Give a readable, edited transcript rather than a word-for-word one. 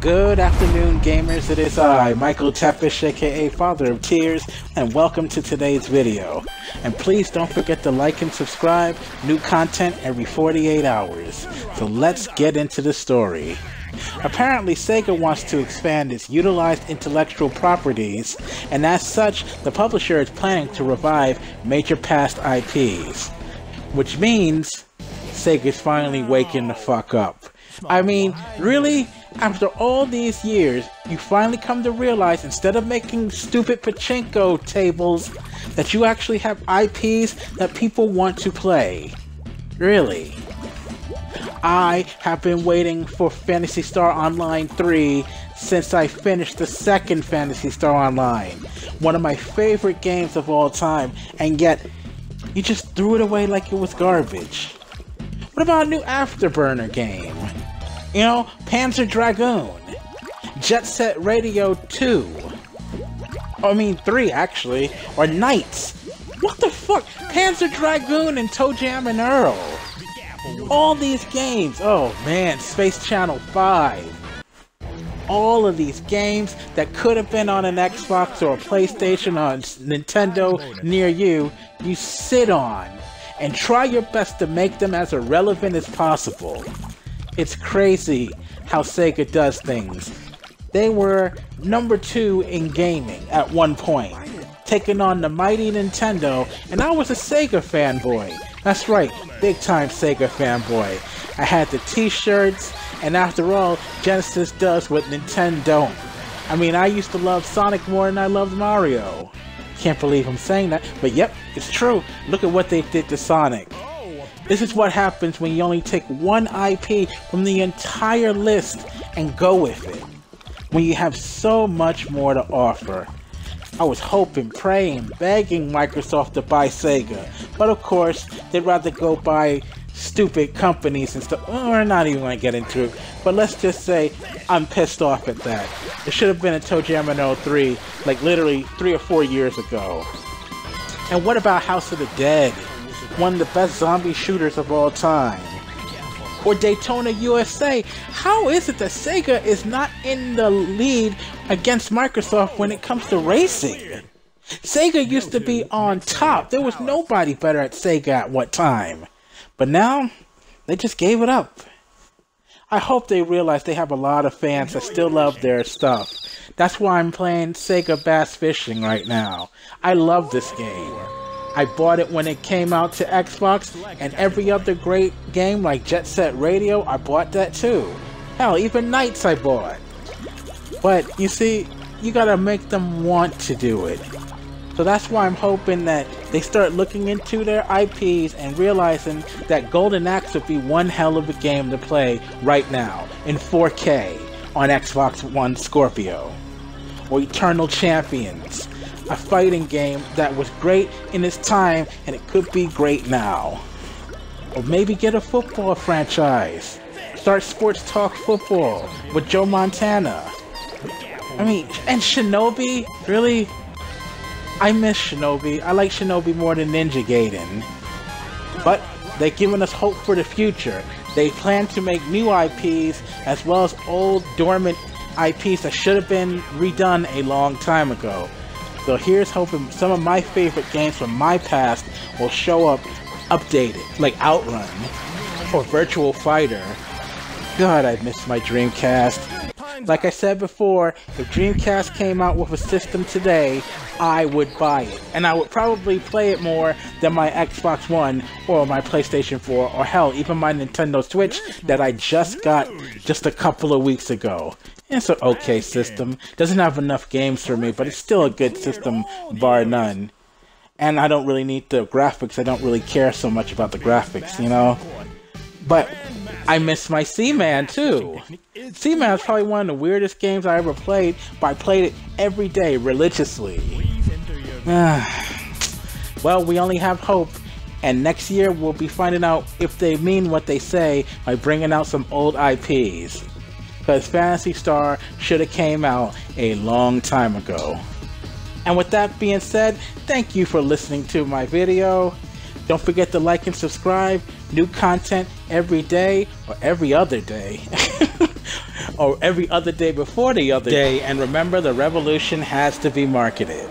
Good afternoon, gamers. It is I, Michael Tepish, aka Father of Tears, and welcome to today's video. And please don't forget to like and subscribe. New content every 48 hours. So let's get into the story. Apparently, Sega wants to expand its utilized intellectual properties, and as such, the publisher is planning to revive major past IPs. Which means Sega's finally waking the fuck up. I mean, really? After all these years, you finally come to realize instead of making stupid pachinko tables, that you actually have IPs that people want to play. Really? I have been waiting for Phantasy Star Online 3 since I finished the second Phantasy Star Online. One of my favorite games of all time, and yet, you just threw it away like it was garbage. What about a new Afterburner game? You know, Panzer Dragoon, Jet Set Radio 2, I mean 3 actually, or Knights. What the fuck? Panzer Dragoon and Toejam and Earl. All these games, oh man, Space Channel 5. All of these games that could have been on an Xbox or a PlayStation or Nintendo near you, you sit on and try your best to make them as irrelevant as possible. It's crazy how Sega does things. They were number 2 in gaming at one point, taking on the mighty Nintendo, and I was a Sega fanboy. That's right, big time Sega fanboy. I had the t-shirts, and after all, Genesis does what Nintendo don't. I mean, I used to love Sonic more than I loved Mario. Can't believe I'm saying that, but yep, it's true. Look at what they did to Sonic. This is what happens when you only take one IP from the entire list and go with it, when you have so much more to offer. I was hoping, praying, begging Microsoft to buy Sega, but of course, they'd rather go buy stupid companies and stuff. We're not even going to get into it, but let's just say I'm pissed off at that. It should have been a Toejam 3, like literally 3 or 4 years ago. And what about House of the Dead? One of the best zombie shooters of all time. Or Daytona USA. How is it that Sega is not in the lead against Microsoft when it comes to racing? Sega used to be on top. There was nobody better at Sega at what time. But now, they just gave it up. I hope they realize they have a lot of fans that still love their stuff. That's why I'm playing Sega Bass Fishing right now. I love this game. I bought it when it came out to Xbox, and every other great game like Jet Set Radio, I bought that too. Hell, even Knights I bought. But, you see, you gotta make them want to do it. So that's why I'm hoping that they start looking into their IPs and realizing that Golden Axe would be one hell of a game to play right now, in 4K, on Xbox One Scorpio. Or Eternal Champions. A fighting game that was great in its time, and it could be great now. Or maybe get a football franchise. Start Sports Talk Football with Joe Montana. I mean, and Shinobi? Really? I miss Shinobi. I like Shinobi more than Ninja Gaiden. But they've given us hope for the future. They plan to make new IPs as well as old dormant IPs that should have been redone a long time ago. So here's hoping some of my favorite games from my past will show up updated, like Outrun or Virtual Fighter. God, I miss my Dreamcast. Like I said before, if Dreamcast came out with a system today, I would buy it. And I would probably play it more than my Xbox One or my PlayStation 4 or hell, even my Nintendo Switch that I just got just a couple of weeks ago. It's an okay system. Doesn't have enough games for me, but it's still a good system, bar none. And I don't really need the graphics. I don't really care so much about the graphics, you know? But I miss my Seaman, too. Seaman is probably one of the weirdest games I ever played, but I played it every day, religiously. Well, we only have hope. And next year, we'll be finding out if they mean what they say by bringing out some old IPs. Because Phantasy Star should have came out a long time ago. And with that being said, thank you for listening to my video. Don't forget to like and subscribe. New content every day or every other day. or every other day before the other day. And remember, the revolution has to be marketed.